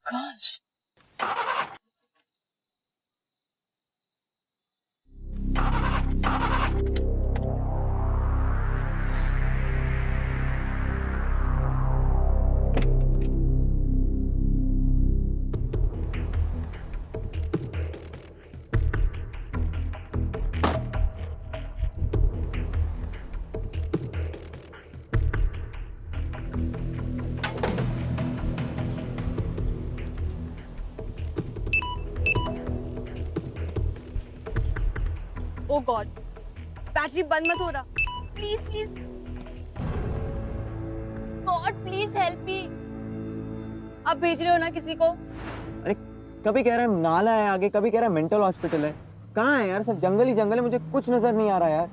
gosh. Oh God, battery बंद मत हो रहा। Please, please. God, please help me. आप भेज रहे हो ना किसी को? अरे कभी कह रहा है नाला है आगे, कभी कह रहा है मेंटल हॉस्पिटल है। कहाँ है यार? सब जंगल ही जंगल है, मुझे कुछ नजर नहीं आ रहा यार।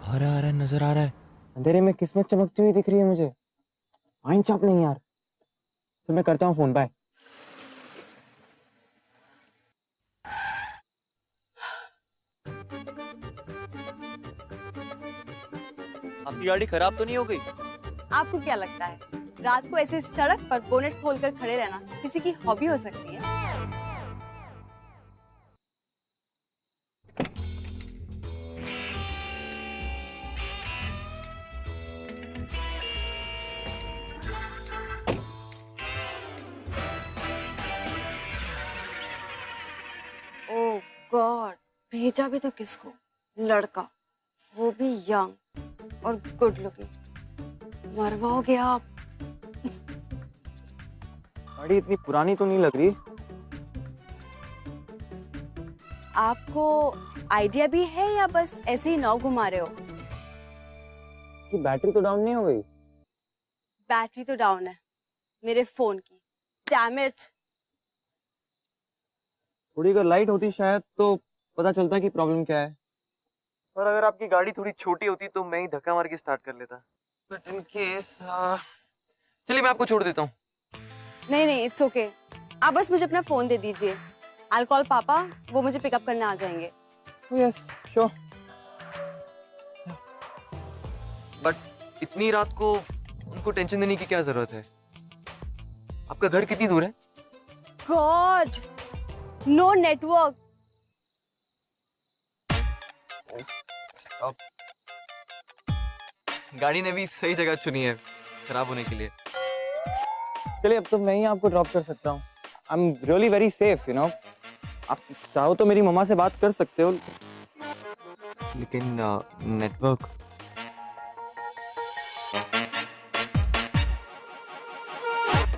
आ रहा है, नजर आ रहा है। अंधेरे में किस्मत चमकती हुई दिख रही है मुझे। आइन चाप नहीं यार। तो मैं करता हूँ फोन। बाय। आपकी गाड़ी खराब तो नहीं हो गई? आपको क्या लगता है रात को ऐसे सड़क पर बोनेट खोलकर खड़े रहना किसी की हॉबी हो सकती है? ओह गॉड, भेजा भी तो किसको? लड़का, वो भी यंग और गुड लुकिंग। मरवाओगे आप। गाड़ी इतनी पुरानी तो नहीं लग रही। आपको आइडिया भी है या बस ऐसे ही नाव घुमा रहे हो? कि बैटरी तो डाउन नहीं हो गई? बैटरी तो डाउन है मेरे फोन की। Damn it. थोड़ी अगर लाइट होती शायद तो पता चलता कि प्रॉब्लम क्या है। और अगर आपकी गाड़ी थोड़ी छोटी होती तो मैं ही धक्का मार के स्टार्ट कर लेता। बट इन केस चलिए मैं आपको छोड़ देता हूँ। नहीं नहीं, इट्स ओके। आप बस मुझे अपना फोन दे दीजिए। I'll call पापा, वो मुझे पिकअप करने आ जाएंगे। Yes sure. बट इतनी रात को उनको टेंशन देने की क्या जरूरत है? आपका घर कितनी दूर है? God, no network. गाड़ी ने भी सही जगह चुनी है खराब होने के लिए। चलिए अब तो मैं ही आपको ड्रॉप कर सकता हूँ। I am really very safe you know. आप चाहो तो मेरी मम्मा से बात कर सकते हो, लेकिन network.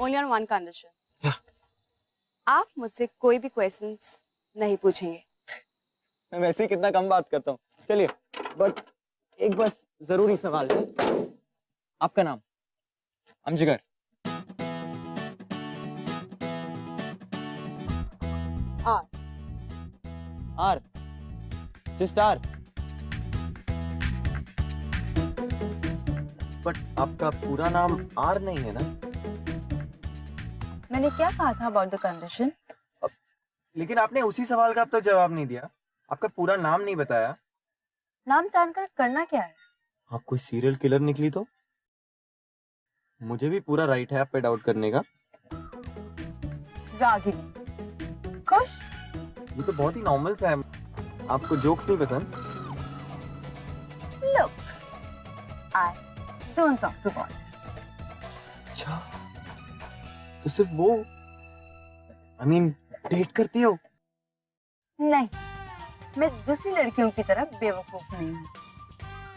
Only on one condition. आप मुझसे कोई भी क्वेश्चंस नहीं पूछेंगे। मैं वैसे ही कितना कम बात करता हूँ। चलिए बट एक बस जरूरी सवाल है। आपका नाम? जिगर। Are just are. बट आपका पूरा नाम आर नहीं है ना? मैंने क्या कहा था अबाउट द कंडीशन? लेकिन आपने उसी सवाल का अब तक जवाब नहीं दिया। आपका पूरा नाम नहीं बताया। नाम जानकर करना क्या है? आप कोई सीरियल किलर निकली तो? मुझे भी पूरा राइट है आप पे डाउट करने का। रागिनी। खुश? ये तो बहुत ही नॉर्मल सा है। आपको जोक्स नहीं पसंद? Look, I don't talk to boys. अच्छा, तो सिर्फ वो I mean, डेट करती हो? नहीं, मैं दूसरी लड़कियों की तरह बेवकूफ नहीं हूँ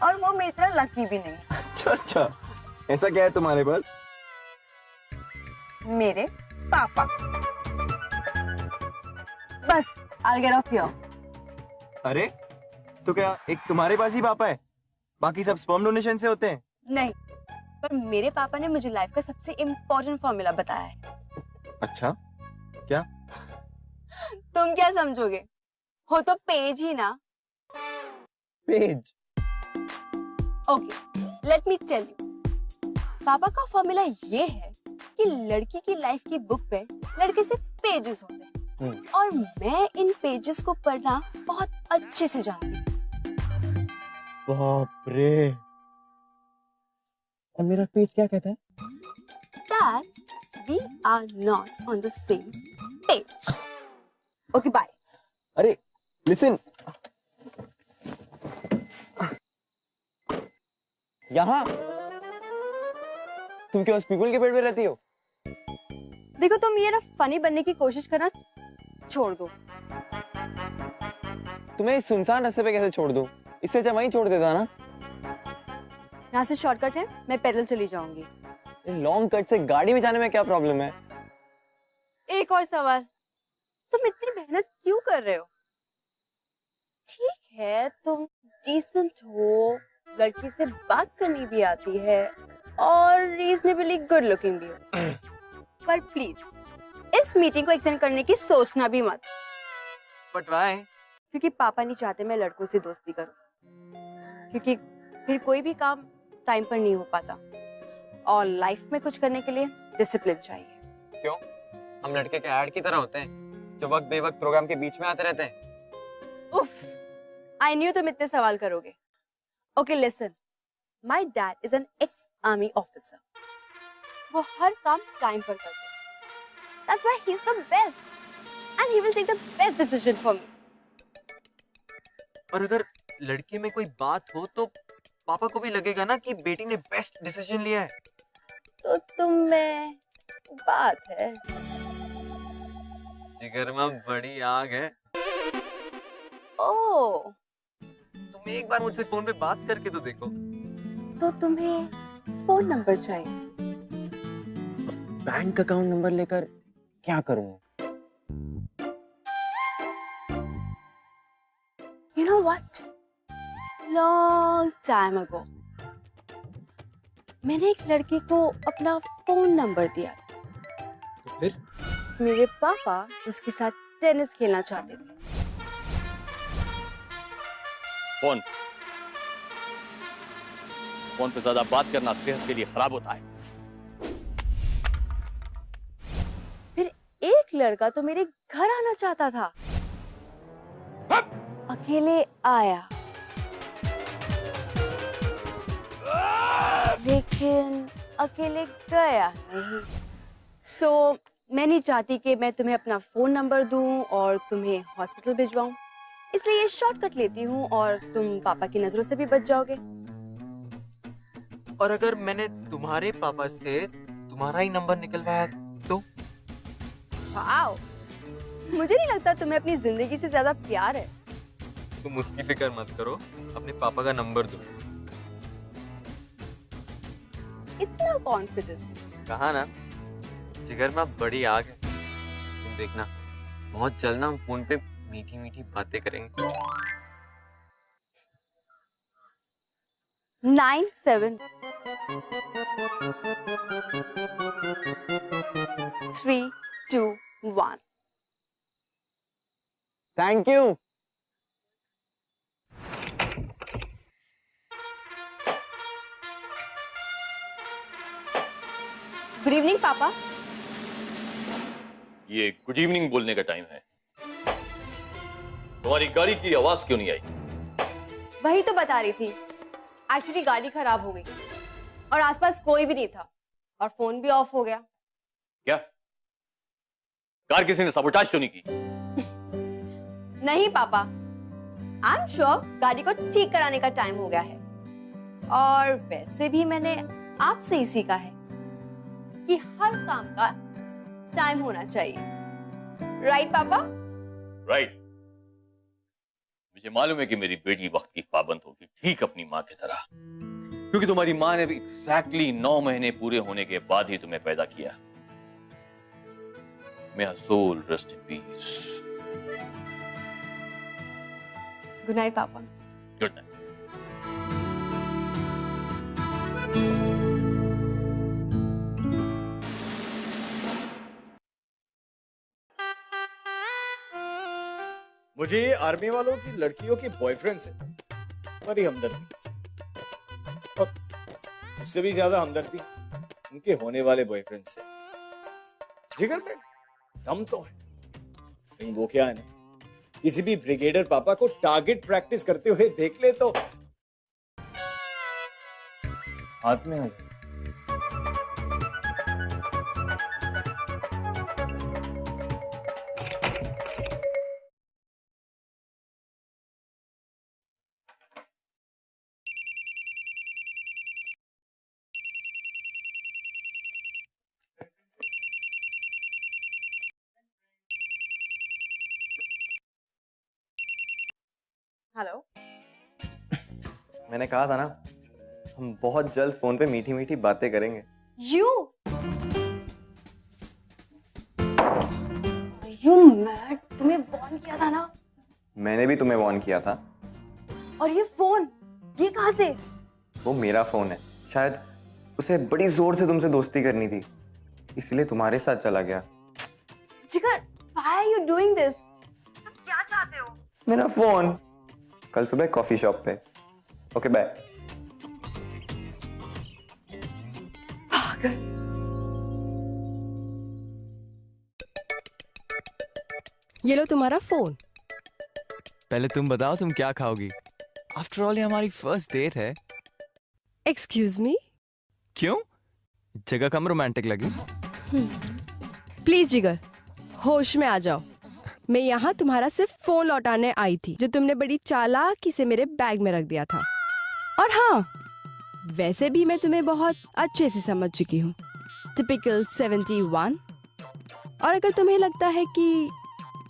और वो मेरी तरह लकी भी नहीं। अच्छा अच्छा, ऐसा क्या है तुम्हारे पास? मेरे पापा। बस I'll get off here. अरे तो क्या एक तुम्हारे पास ही पापा है, बाकी सब स्पर्म डोनेशन से होते हैं? नहीं, पर मेरे पापा ने मुझे लाइफ का सबसे इम्पोर्टेंट फॉर्मूला बताया है। अच्छा क्या? तुम क्या समझोगे? हो तो पेज ही ना। Page? Okay, let me tell you. पापा का फॉर्मूला ये है कि लड़की की लाइफ की बुक पे लड़के से पेजेस होते हैं और मैं इन पेजेस को पढ़ना बहुत अच्छे से जानती हूँ। बाप रे। और मेरा पेज क्या कहता है? क्या that we are not on the same page. Okay, bye. अरे लिसन, यहाँ तुम क्यों पीपल के पेड़ पे रहती हो? देखो, तुम ये ना फनी बनने की कोशिश करना छोड़ दो। तुम्हें इस सुनसान रास्ते पे कैसे छोड़ दूं? इससे अच्छा वहीं छोड़ देता ना। यहाँ से शॉर्टकट है, मैं पैदल चली जाऊंगी। लॉन्ग कट से गाड़ी में जाने में क्या प्रॉब्लम है? एक और सवाल, तुम इतनी मेहनत क्यों कर रहे हो? ठीक है, तुम डिसेंट हो, लड़की से बात करनी भी आती है और रीजनेबली गुड लुकिंग भी हो, पर प्लीज इस मीटिंग को एक्सटेंड करने की सोचना भी मत। But why? क्योंकि पापा नहीं चाहते मैं लड़कों से दोस्ती करूं, क्योंकि फिर कोई भी काम टाइम पर नहीं हो पाता और लाइफ में कुछ करने के लिए डिसिप्लिन चाहिए। क्यों? हम लड़के के ऐड की तरह होते हैं जो वक्त बेवक्त प्रोग्राम के बीच में आते रहते हैं। उफ, आई न्यू तुम इतने सवाल करोगे। Okay listen, my dad is an ex army officer. वो हर काम टाइम पर करते हैं। That's why he is the best and he will take the best decision for me. और अगर लड़के में कोई बात हो तो पापा को भी लगेगा ना कि बेटी ने बेस्ट डिसीजन लिया है। तो तुम में बात है। जिगर में बड़ी आग है। ओह, तुम एक बार मुझसे फोन पे बात करके तो देखो। तो तुम्हें फोन नंबर चाहिए? बैंक अकाउंट नंबर लेकर क्या करूंगा? You know what? Long time ago, मैंने एक लड़की को अपना फोन नंबर दिया था। तो फिर? मेरे पापा उसके साथ टेनिस खेलना चाहते थे। फोन पे ज्यादा बात करना सेहत के लिए खराब होता है। फिर एक लड़का तो मेरे घर आना चाहता था। अकेले आया, लेकिन अकेले गया नहीं। सो मैं नहीं चाहती कि मैं तुम्हें अपना फोन नंबर दूं और तुम्हें हॉस्पिटल भिजवाऊं, इसलिए ये शॉर्टकट लेती हूँ और तुम पापा की नजरों से भी बच जाओगे। और अगर मैंने तुम्हारे पापा से तुम्हारा ही नंबर निकलवाया तो? वाओ, मुझे नहीं लगता तुम्हें अपनी जिंदगी से ज्यादा प्यार है। तुम उसकी फिक्र मत करो, अपने पापा का नंबर दो। इतना कॉन्फिडेंस? कहा ना, जिगर में बड़ी आग है। तुम देखना, बहुत जल्द ना हम फोन पे मीठी मीठी बातें करेंगे। 97 3 2 1। Thank you. गुड इवनिंग पापा। ये गुड इवनिंग बोलने का टाइम है। तुम्हारी गाड़ी की आवाज क्यों नहीं आई? वही तो बता रही थी, एक्चुअली गाड़ी खराब हो गई और आसपास कोई भी नहीं था और फोन भी ऑफ हो गया। क्या कार किसी ने सबोटाज तो नहीं की? नहीं पापा, आई एम श्योर गाड़ी को ठीक कराने का टाइम हो गया है। और वैसे भी मैंने आपसे ही सीखा है कि हर काम का टाइम होना चाहिए। राइट पापा? राइट। मुझे मालूम है कि मेरी बेटी वक्त की पाबंद होगी, ठीक अपनी माँ की तरह, क्योंकि तुम्हारी माँ ने एग्जैक्टली 9 महीने पूरे होने के बाद ही तुम्हें पैदा किया। May her soul rest in peace. Good night पापा। Good night. मुझे आर्मी वालों की लड़कियों के बॉयफ्रेंड से बड़ी हमदर्दी, और उससे भी ज्यादा हमदर्दी उनके होने वाले बॉयफ्रेंड से। जिगर में दम तो है, लेकिन वो क्या है ना, किसी भी ब्रिगेडर पापा को टारगेट प्रैक्टिस करते हुए देख ले तो हाथ में आ जाए। हेलो। मैंने कहा था ना, हम बहुत जल्द फोन पे मीठी मीठी बातें करेंगे। यू मैड, तुम्हें वॉर्न किया था ना। मैंने भी तुम्हें वॉर्न किया था। और ये फोन, ये कहाँ से? वो मेरा फोन है, शायद उसे बड़ी जोर से तुमसे दोस्ती करनी थी, इसलिए तुम्हारे साथ चला गया। जिगर, why are you doing this? तुम क्या चाहते हो? मेरा फोन। कल सुबह कॉफी शॉप पे। Okay bye. पागल। ये लो तुम्हारा फोन। पहले तुम बताओ तुम क्या खाओगी? आफ्टर ऑल ये हमारी फर्स्ट डेट है। Excuse me. क्यों? जगह कम रोमांटिक लगी? प्लीज जिगर, होश में आ जाओ। मैं यहाँ तुम्हारा सिर्फ फोन लौटाने आई थी जो तुमने बड़ी चालाकी से मेरे बैग में रख दिया था। और हाँ, वैसे भी मैं तुम्हें बहुत अच्छे से समझ चुकी हूँ। टिपिकल 71। और अगर तुम्हें लगता है कि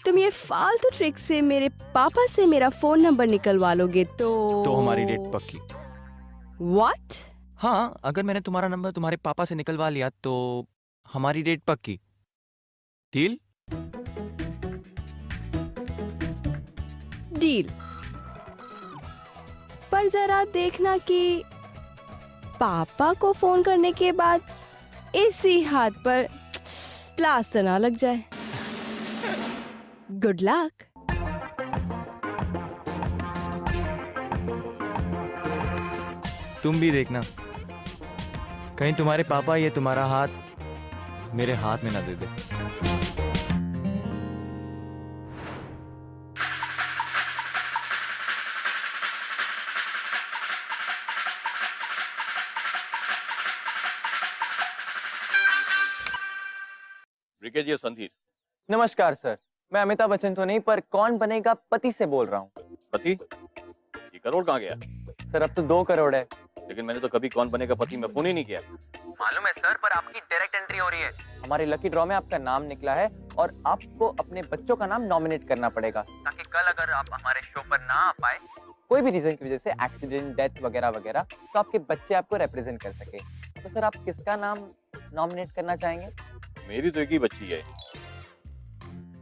तुम ये फालतू ट्रिक से मेरे पापा से मेरा फोन नंबर निकलवा लोगे तो हमारी डेट पक्की। व्हाट? हाँ, अगर मैंने तुम्हारा नंबर तुम्हारे पापा से निकलवा लिया तो हमारी डेट पक्की। डील? डील। पर जरा देखना कि पापा को फोन करने के बाद इसी हाथ पर प्लास्टर ना लग जाए। Good luck. तुम भी देखना, कहीं तुम्हारे पापा ये तुम्हारा हाथ मेरे हाथ में ना दे दे। ब्रिगेडियर संधीर। नमस्कार सर, मैं अमिताभ बच्चन तो नहीं, पर कौन बनेगा पति से बोल रहा हूँ। पति? ये करोड़ कहाँ गया? सर अब तो 2 करोड़ है। लेकिन मैंने तो कभी कौन बनेगा पति में फोन ही नहीं किया। मालूम है सर, पर आपकी डायरेक्ट एंट्री हो रही है। हमारे लकी ड्रॉ में आपका नाम निकला है और आपको अपने बच्चों का नाम नॉमिनेट करना पड़ेगा, ताकि कल अगर आप हमारे शो पर ना आ पाए, कोई भी रीजन की वजह से, एक्सीडेंट, डेथ वगैरह वगैरह, तो आपके बच्चे आपको रिप्रेजेंट कर सके। तो सर आप किसका नाम नॉमिनेट करना चाहेंगे? मेरी तो एक ही बच्ची है,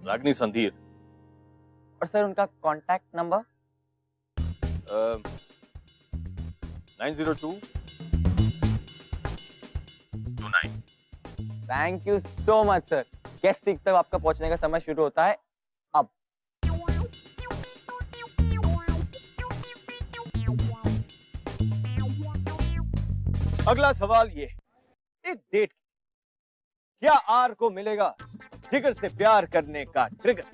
रागनी संधीर। और सर उनका contact number? 90229। Thank you so much sir. Guest तक आपका पहुंचने का समय शुरू होता है अब। अगला सवाल ये, एक डेट क्या आर को मिलेगा जिगर से प्यार करने का ट्रिगर?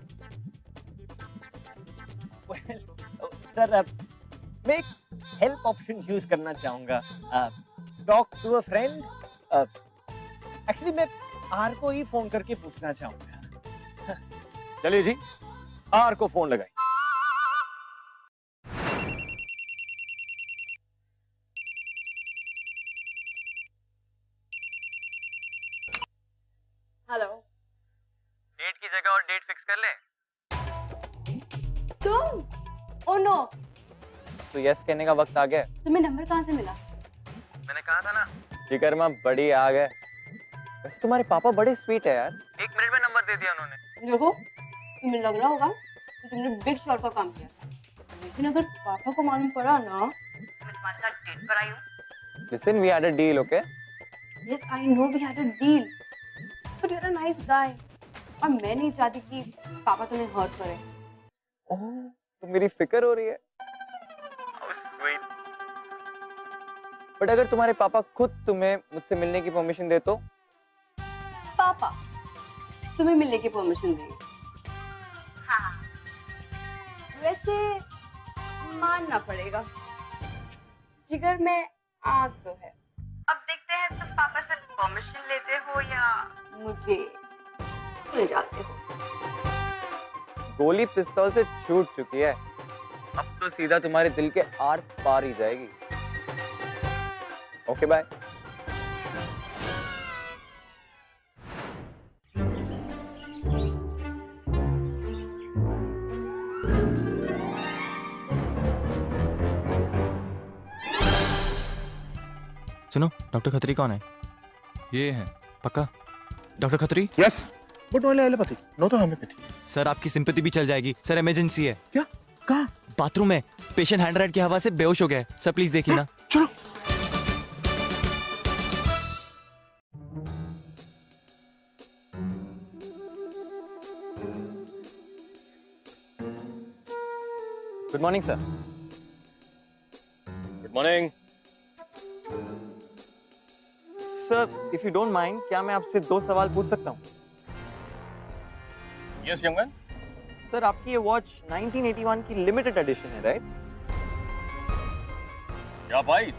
सर मैं एक हेल्प ऑप्शन यूज करना चाहूंगा। Talk to a friend. Actually मैं आर को ही फोन करके पूछना चाहूंगा। चलिए जी, आर को फोन लगाइए। हेलो। डेट की जगह और डेट फिक्स कर ले। तुम? Oh no. तो यस कहने का वक्त आ गया। तुम्हें नंबर कहाँ से मिला? मैंने कहा था ना, जिगर में बड़ी आग है। वैसे तुम्हारे पापा बड़े स्वीट है यार, 1 मिनट में नंबर दे दिया उन्होंने। देखो, तुम्हें लग रहा होगा कि तुमने बिग शॉट का काम किया, लेकिन अगर पापा को मालूम पड़ा ना मैं तुम्हारे साथ डेट पर आई हूँ। Listen, we had a deal, okay? Yes, I know we had a deal, but you're a nice guy, और मैं नहीं चाहती कि पापा तुम्हें हर्ट करे। ओह, तो मेरी फिक्र हो रही है। How sweet. बट अगर तुम्हारे पापा खुद तुम्हें मुझसे मिलने की परमिशन दे तो? पापा तुम्हें मिलने की परमिशन देंगे? हाँ, वैसे मानना पड़ेगा, जिगर में आग तो है। अब देखते हैं तुम पापा से परमिशन लेते हो या मुझे ले जाते हो। गोली पिस्तौल से छूट चुकी है, अब तो सीधा तुम्हारे दिल के आर पार ही जाएगी। Okay bye. सुनो, डॉक्टर खत्री कौन है? ये है। पक्का? Doctor Khatri? Yes, but only allopathy, no तो होम्योपैथी। सर आपकी सिंपैथी भी चल जाएगी। सर इमरजेंसी है। क्या? कहाँ? बाथरूम में। पेशेंट हैंड राइड की हवा से बेहोश हो गया है। सर प्लीज देखिए ना। चलो। Good morning sir. Good morning. Sir if you don't mind, क्या मैं आपसे 2 सवाल पूछ सकता हूँ? Yes young man. सर आपकी ये वॉच 1981 की लिमिटेड एडिशन है, राइट? क्या भाई?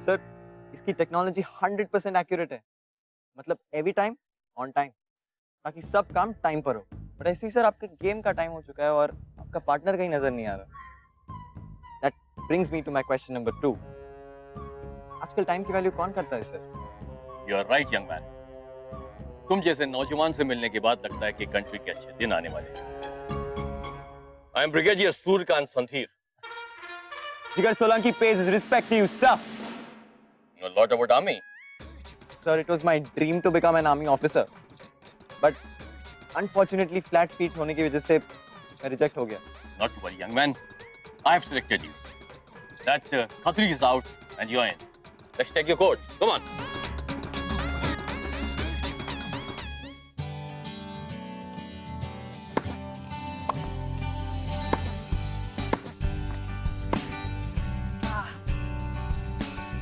सर इसकी टेक्नोलॉजी 100% एक्यूरेट है, मतलब एवरी टाइम ऑन टाइम, ताकि सब काम टाइम पर हो। बट ऐसे ही सर आपके गेम का टाइम हो चुका है और आपका पार्टनर कहीं नजर नहीं आ रहा। That brings me to my question number 2। आजकल टाइम की वैल्यू कौन करता है sir? You are right young man. तुम जैसे नौजवान से मिलने के बाद लगता है कि कंट्री के अच्छे दिन आने वाले हैं। I am brigadier Suryakant Sandhir. Jigar Solanki pays his respect to you, sir. You know a lot about army. Sir, it was my dream to become an army officer, but unfortunately flat feet होने की वजह से मैं रिजेक्ट हो गया। Not to worry, young man. I have selected you. That Khatri is out and you are in. Let's take your coat. Come on.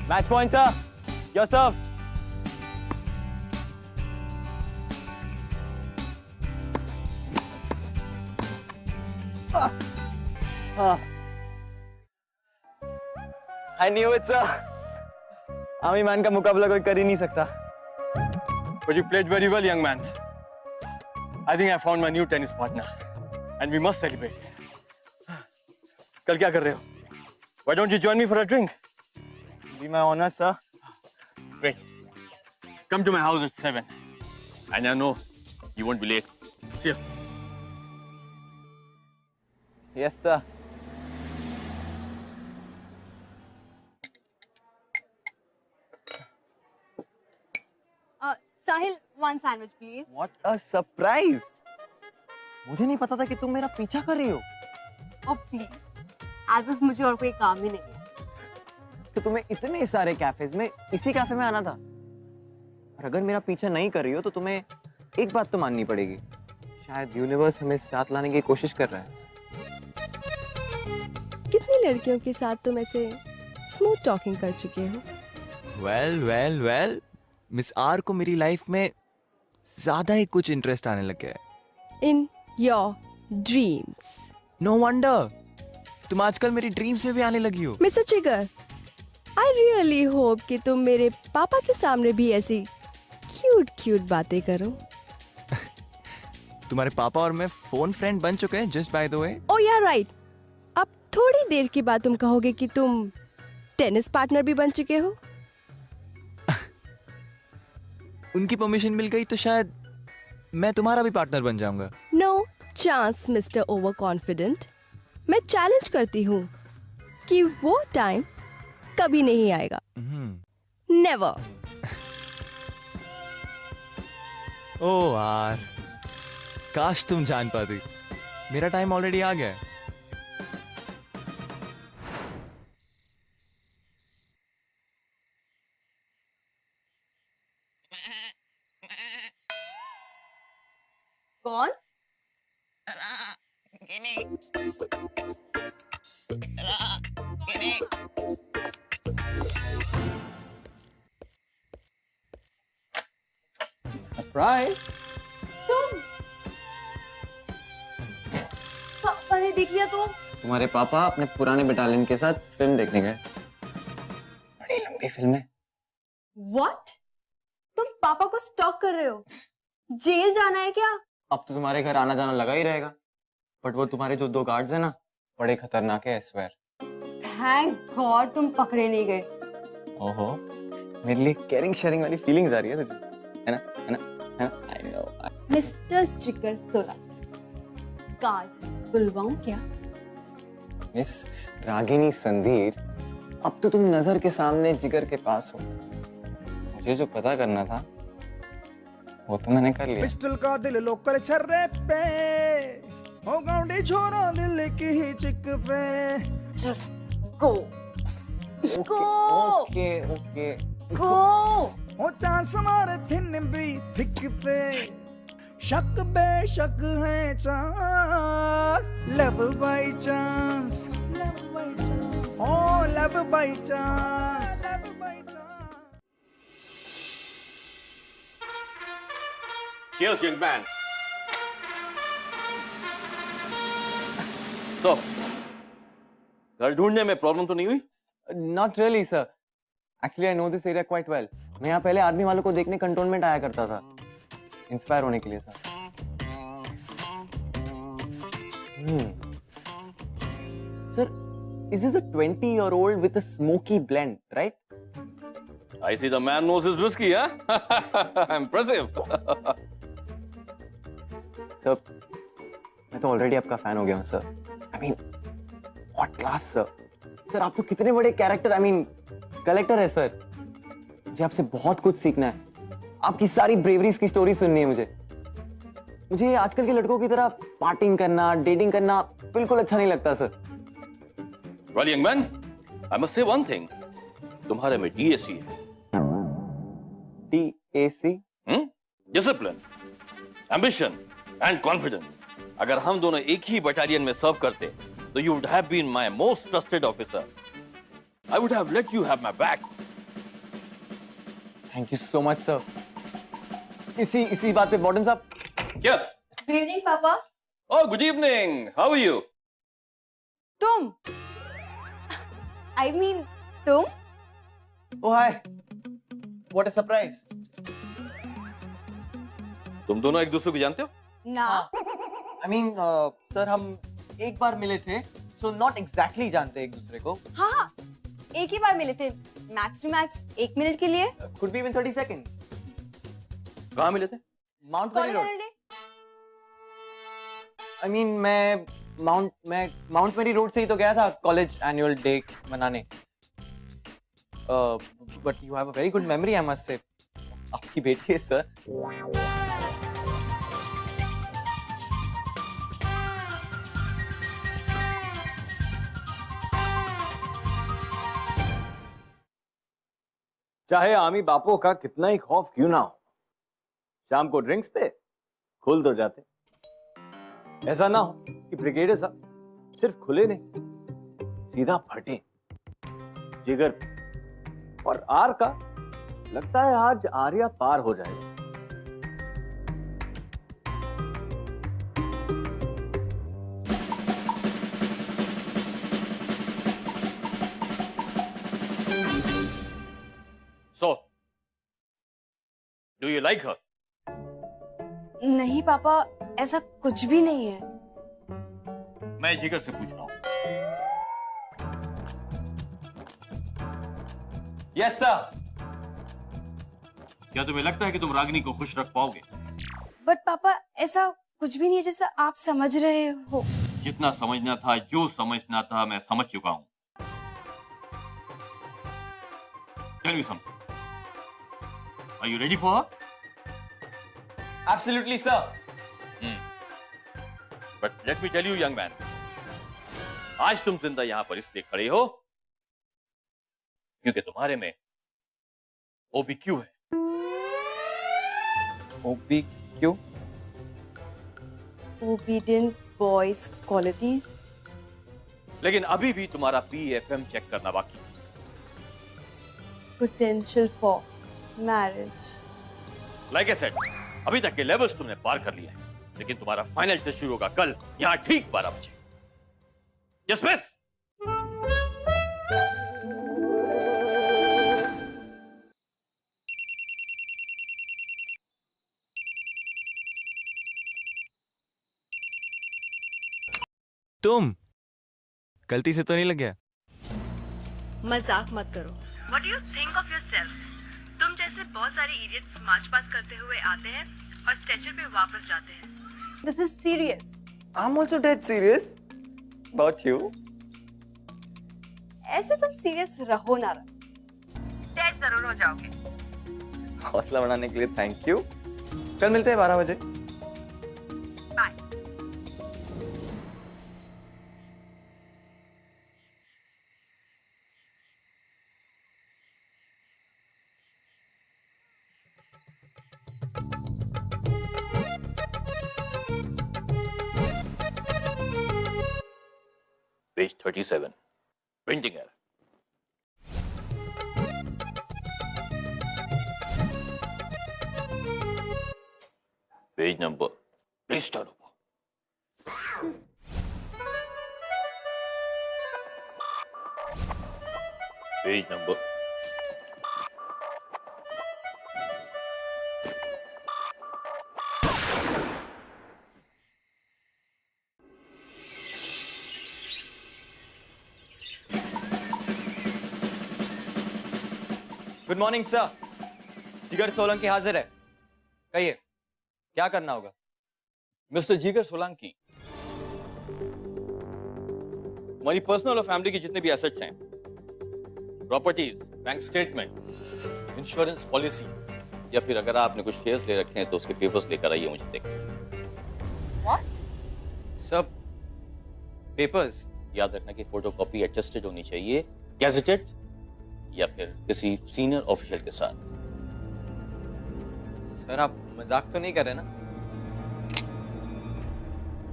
Match point, sir. Your serve. I knew it, sir. Army man का मुकाबला कोई कर ही नहीं सकता। But you played very well, young man. I think I found my new tennis partner, and we must celebrate. कल क्या कर रहे हो? Why don't you join me for a drink? Be my honor, sir. Great. Come to my house at 7. And I know you won't be late. See you. Yes, sir. Sahil, one sandwich, please. What a surprise! मुझे नहीं पता था कि तुम मेरा पीछा कर रही हो। Oh, please. As if मुझे और कोई काम ही नहीं है। तो तुम्हें इतने सारे कैफेज में इसी कैफे में आना था। और अगर मेरा पीछा नहीं कर रही हो तो तुम्हें एक बात तो माननी पड़ेगी, शायद यूनिवर्स हमें साथ लाने की कोशिश कर रहा है। कितनी लड़कियों के साथ तुम ऐसे स्मूथ टॉकिंग कर चुके हो? वेल मिस आर को मेरी लाइफ में ज्यादा ही कुछ इंटरेस्ट आने लग गया है। In your dreams. No wonder, तुम आजकल मेरी ड्रीम्स में भी आने लगी हो। Mister Chigar, I really hope कि तुम मेरे पापा के सामने भी ऐसी क्यूट बातें करो। तुम्हारे पापा और मैं फोन फ्रेंड बन चुके हैं, जस्ट बाय द वे। ओ या राइट। अब थोड़ी देर के बाद तुम कहोगे कि तुम टेनिस पार्टनर भी बन चुके हो। उनकी परमिशन मिल गई तो शायद मैं तुम्हारा भी पार्टनर बन जाऊंगा। No chance mister over confident. मैं चैलेंज करती हूँ कि वो टाइम कभी नहीं आएगा। नेवर। ओ यार, काश तुम जान पाती, मेरा टाइम ऑलरेडी आ गया है। कौन? सरप्राइज! तुम? पापा ने देख लिया तो? तुम्हारे पापा अपने पुराने बटालियन के साथ फिल्म देखने गए। बड़ी लंबी फिल्म है। What? तुम पापा को स्टॉक कर रहे हो? जेल जाना है क्या? अब तो तुम्हारे घर आना जाना लगा ही रहेगा, बट वो तुम्हारे जो 2 गार्ड्स हैं ना, बड़े खतरनाक है, I swear। Thank God तुम पकड़े नहीं गए। ओहो, मेरे लिए केयरिंग शेयरिंग वाली फीलिंग्स आ रही है तुझे, है ना? I know। मिस्टर चिकर सोला, गार्ड्स बुलवाऊं क्या? मिस रागिनी संधीर, अब तो तुम नजर के सामने जिगर के पास हो। मुझे जो पता करना था वो तो मैंने कर लिया। पिस्टल का दिल लोकर छर्रे पे हो गाउंडी छोरा दिल की ही चिक पे। Just go. Okay okay Go. हो चांस मारे थिन भी थिक पे शक बेशक है chance love by chance oh love by chance. Cheers, young man. So, घर ढूंढने में प्रॉब्लम तो नहीं हुई? Not really sir, actually I know this area quite well. मैं यहाँ पहले आर्मी वालों को देखने कंटोनमेंट आया करता था, इंस्पायर होने के लिए sir. Sir, is this a 20-year-old with a smoky blend, right? I see the man knows his whiskey, huh? Impressive. Sir, मैं तो ऑलरेडी आपका फैन हो गया हूँ sir. I mean what class sir. Sir आप तो कितने बड़े कैरेक्टर, आई मीन कलेक्टर है सर। मुझे आपसे बहुत कुछ सीखना है। आपकी सारी ब्रेवरीज की स्टोरी सुननी है मुझे। मुझे आजकल के लड़कों की तरह पार्टिंग करना, डेटिंग करना बिल्कुल अच्छा नहीं लगता sir. Well, young man, I must say one thing. तुम्हारे में DAC है। DAC? Discipline, ambition and confidence. अगर हम दोनों एक ही बटालियन में सर्व करते, तो you would have been my most trusted officer. I would have let you have my back. Thank you so much sir. इसी बात पे वार्डन साहब। Yes. Good evening, पापा। Oh, good evening. How are you? तुम? I mean, तुम? Oh hi. What a surprise. तुम दोनों एक दूसरे को जानते हो? ना। I mean, सर हम एक बार मिले थे, so not exactly जानते एक दूसरे को। हाँ, एक ही बार मिले थे, मैक्स टू मैक्स 1 मिनट के लिए। Could be even 30 seconds. कहाँ मिले थे? Mount Mary Road. Holiday? I mean, मैं माउंट मेरी रोड से ही तो गया था कॉलेज एनुअल डे मनाने। But you have a very good memory, I must say. आपकी बेटी है सर। चाहे आमी बापों का कितना ही खौफ क्यों ना हो, शाम को ड्रिंक्स पे खुल तो जाते। ऐसा ना हो कि ब्रिगेडियर साहब सिर्फ खुले नहीं, सीधा फटे जिगर पे। और आर का लगता है आज आर्या पार हो जाएगा। So, do you like her? नहीं पापा, ऐसा कुछ भी नहीं है। मैं जिगर से पूछ रहा हूँ। Yes sir. क्या तुम्हें लगता है कि तुम रागिनी को खुश रख पाओगे? बट पापा, ऐसा कुछ भी नहीं है जैसा आप समझ रहे हो। जितना समझना था, जो समझना था, मैं समझ चुका हूँ। Tell me something. Are you ready for her? Absolutely sir. But let me tell you, young man, आज तुम जिंदा यहां पर इसलिए खड़े हो क्योंकि तुम्हारे में OBQ है। OBQ? Obedient boys qualities. लेकिन अभी भी तुम्हारा PFM चेक करना बाकी है। Potential for marriage. Like I said, अभी तक के लेवल्स तुमने पार कर लिया है, लेकिन तुम्हारा फाइनल टेस्ट शुरू होगा कल यहाँ ठीक 12 बजे। Yes, miss? तुम गलती से तो नहीं लग गया? मजाक मत करो। What do you think of yourself? तुम जैसे बहुत सारे इडियट्स मार्च पास करते हुए आते हैं और स्ट्रेचर पे वापस जाते हैं। This is serious. I'm also dead serious about you. ऐसे तुम सीरियस रहो ना डैड जरूर हो जाओगे। हौसला बढ़ाने के लिए थैंक यू। कल मिलते हैं 12 बजे। Bye. Page 37 printing error. Page number please turn over. Page number good morning sir. Jigar Solanki हाजिर है, कहिए क्या करना होगा। मिस्टर जिगर सोलंकी, हमारी पर्सनल और फैमिली के जितने भी एसेट्स हैं, properties, bank statement, insurance policy, या फिर अगर आपने कुछ शेयर्स ले रखे हैं तो उसके पेपर्स लेकर आइए, मुझे देखना। व्हाट? सब पेपर्स? याद रखना कि फोटोकॉपी अटेस्टेड होनी चाहिए, गैजेटेड या फिर किसी सीनियर ऑफिशियल के साथ। सर आप मजाक तो नहीं कर रहे ना?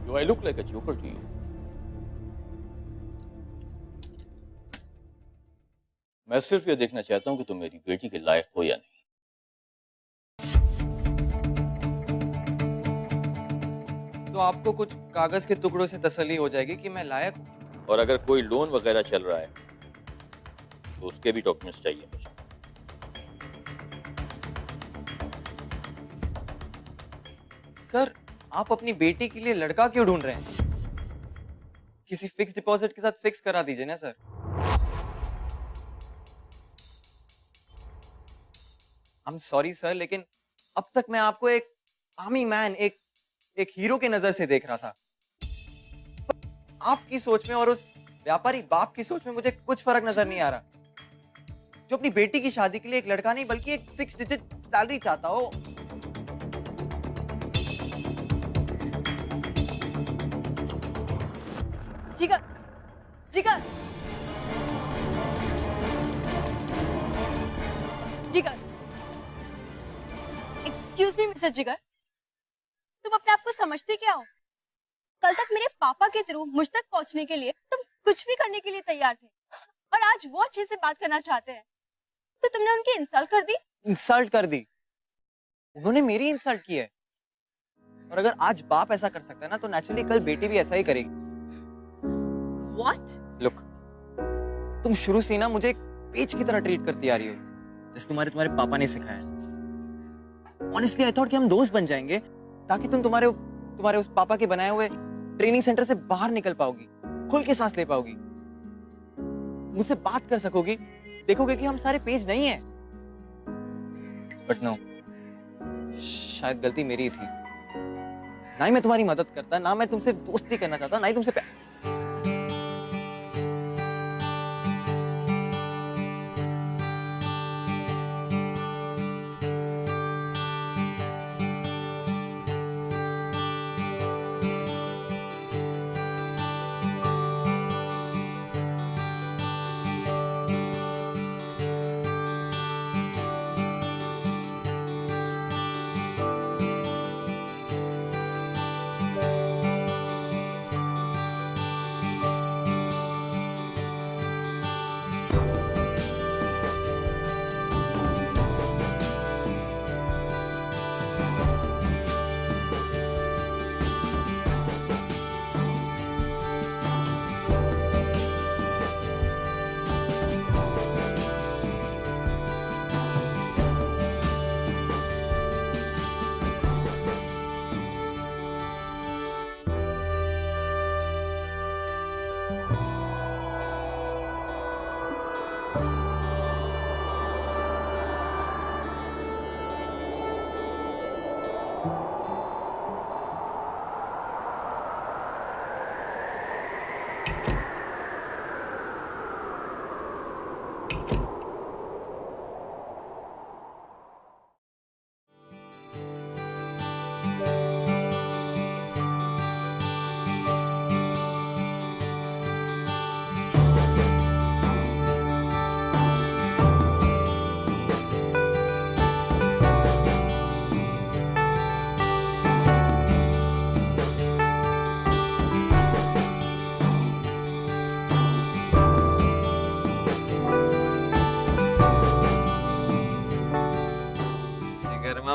Do I look like a joker to you? मैं सिर्फ ये देखना चाहता हूं कि तुम मेरी बेटी के लायक हो या नहीं। तो आपको कुछ कागज के टुकड़ों से तसल्ली हो जाएगी कि मैं लायक हूं। और अगर कोई लोन वगैरह चल रहा है तो उसके भी डॉक्यूमेंट्स चाहिए मुझे। सर आप अपनी बेटी के लिए लड़का क्यों ढूंढ रहे हैं? किसी फिक्स डिपॉजिट के साथ फिक्स करा दीजिए ना sir. I am sorry sir, लेकिन अब तक मैं आपको एक आर्मी मैन, एक हीरो के नजर से देख रहा था। आपकी सोच में और उस व्यापारी बाप की सोच में मुझे कुछ फर्क नजर नहीं आ रहा, जो अपनी बेटी की शादी के लिए एक लड़का नहीं बल्कि एक 6 डिजिट सैलरी चाहता हो। जिगर, जिगर, जिगर, एक्सक्यूज मी मिस्टर जिगर, तुम अपने आप को समझते क्या हो? कल तक मेरे पापा के थ्रू मुझ तक पहुंचने के लिए तुम कुछ भी करने के लिए तैयार थे, और आज वो अच्छे से बात करना चाहते हैं तो तुमने उनकी इंसल्ट कर दी। इंसल्ट कर दी? उन्होंने मेरी इंसल्ट की है, और अगर आज बाप ऐसा कर सकता है ना तो नेचुरली कल बेटी भी ऐसा ही करेगी। What? लुक, तुम शुरू से ना मुझे एक पेज की तरह ट्रीट करती आ रही हो, जैसे तुम्हारे पापा ने सिखाया। ऑनेस्टली आई थॉट कि हम दोस्त बन जाएंगे ताकि तुम तुम्हारे उस पापा के बनाए हुए ट्रेनिंग सेंटर से बाहर निकल पाओगी, खुल के सांस ले पाओगी, मुझसे बात कर सकोगी, देखोगे कि हम सारे पेज नहीं है। बट नो, शायद गलती मेरी थी। ना ही मैं तुम्हारी मदद करता, ना मैं तुमसे दोस्ती करना चाहता, ना ही तुमसे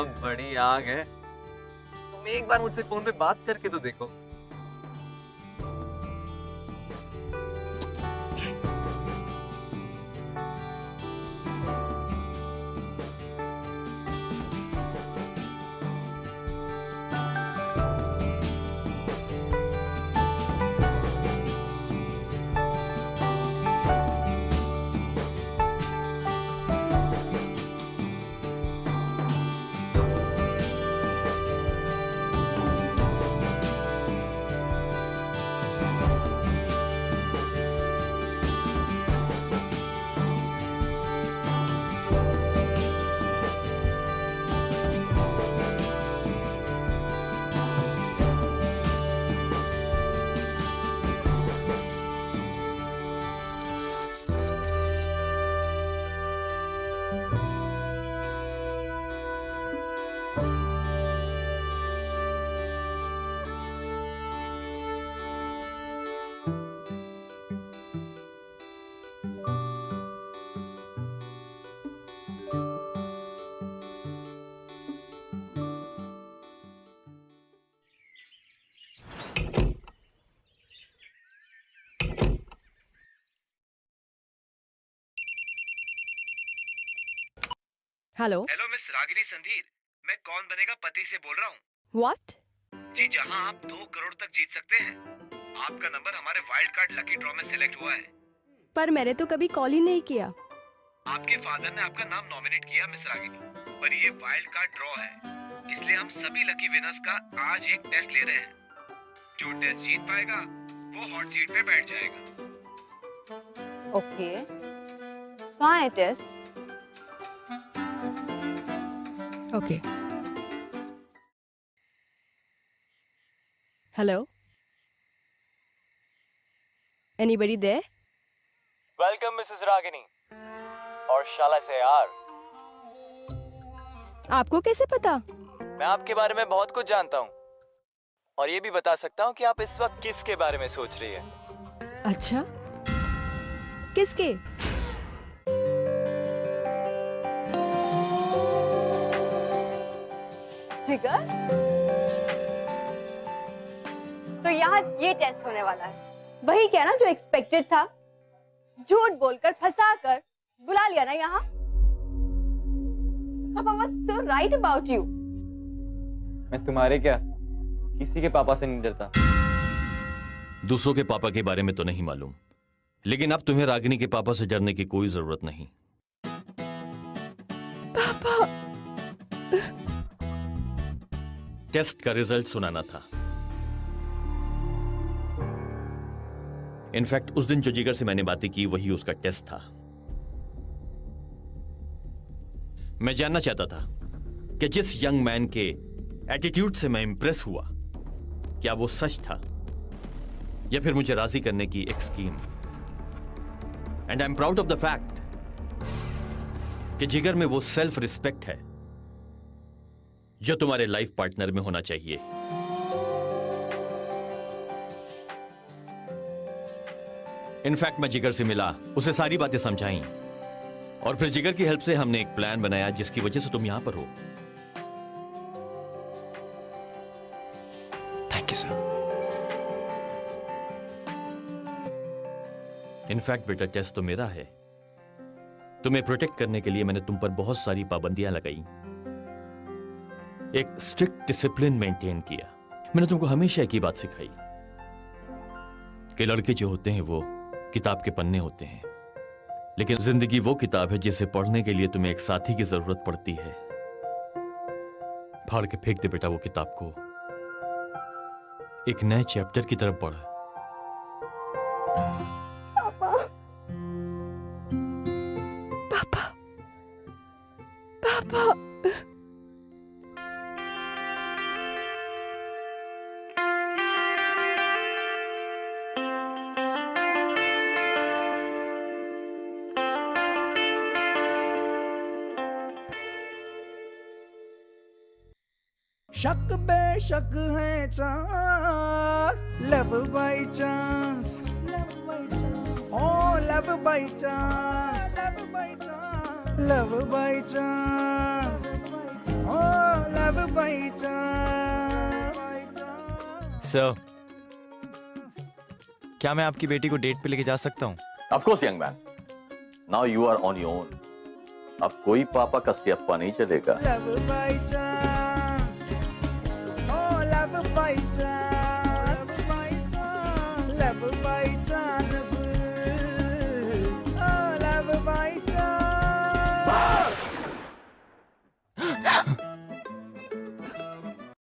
में बड़ी आग है। तुम एक बार मुझसे फोन पे बात करके तो देखो। Hello hello miss Ragini Sandhir, मैं कौन बनेगा पति से बोल रहा हूँ। व्हाट? जी, जहाँ आप 2 करोड़ तक जीत सकते हैं। आपका नंबर हमारे वाइल्ड कार्ड लकी ड्रॉ में सिलेक्ट हुआ है। पर मैंने तो कभी कॉल ही नहीं किया। आपके फादर ने आपका नाम नॉमिनेट किया मिस रागिनी, पर ये वाइल्ड कार्ड ड्रॉ है, इसलिए हम सभी लकी विनर्स का आज एक टेस्ट ले रहे हैं। जो टेस्ट जीत पाएगा वो हॉट सीट पे बैठ जाएगा। ओके, कहाँ है test? Okay. Hello, anybody there? Welcome Mrs Ragini, और शाला से यार। आपको कैसे पता? मैं आपके बारे में बहुत कुछ जानता हूँ, और ये भी बता सकता हूँ कि आप इस वक्त किसके बारे में सोच रही है। अच्छा, किसके? जिगर? तो यहाँ ये टेस्ट होने वाला है, वही क्या ना जो एक्सपेक्टेड था। झूठ बोलकर फंसाकर बुला लिया ना यहाँ। पापा was so right about you। मैं तुम्हारे क्या, किसी के पापा से नहीं डरता। दूसरों के पापा के बारे में तो नहीं मालूम, लेकिन अब तुम्हें रागिनी के पापा से डरने की कोई जरूरत नहीं। पापा, टेस्ट का रिजल्ट सुनाना था। इनफैक्ट उस दिन जो जिगर से मैंने बातें की वही उसका टेस्ट था। मैं जानना चाहता था कि जिस यंग मैन के एटीट्यूड से मैं इंप्रेस हुआ, क्या वो सच था या फिर मुझे राजी करने की एक scheme. And I am proud of the fact कि जिगर में वो सेल्फ रिस्पेक्ट है जो तुम्हारे लाइफ पार्टनर में होना चाहिए। इनफैक्ट मैं जिगर से मिला, उसे सारी बातें समझाई, और फिर जिगर की हेल्प से हमने एक प्लान बनाया जिसकी वजह से तुम यहां पर हो। Thank you sir. इनफैक्ट बेटा, टेस्ट तो मेरा है। तुम्हें प्रोटेक्ट करने के लिए मैंने तुम पर बहुत सारी पाबंदियां लगाई, एक स्ट्रिक्ट डिसिप्लिन मेंटेन किया। मैंने तुमको हमेशा एक ही बात सिखाई कि लड़के जो होते हैं वो किताब के पन्ने होते हैं, लेकिन जिंदगी वो किताब है जिसे पढ़ने के लिए तुम्हें एक साथी की जरूरत पड़ती है। फाड़ के फेंक दे बेटा वो किताब को, एक नए चैप्टर की तरफ बढ़। पापा, पापा। शक बेशक है chance, love by chance, oh love by chance, love by chance, oh love by chance. Sir, क्या मैं आपकी बेटी को डेट पे लेके जा सकता हूँ? Of course, young man. Now you are on your own. अब कोई पापा का सियाप्पा नहीं चलेगा। Love by chance, oh love by chance, love by chance.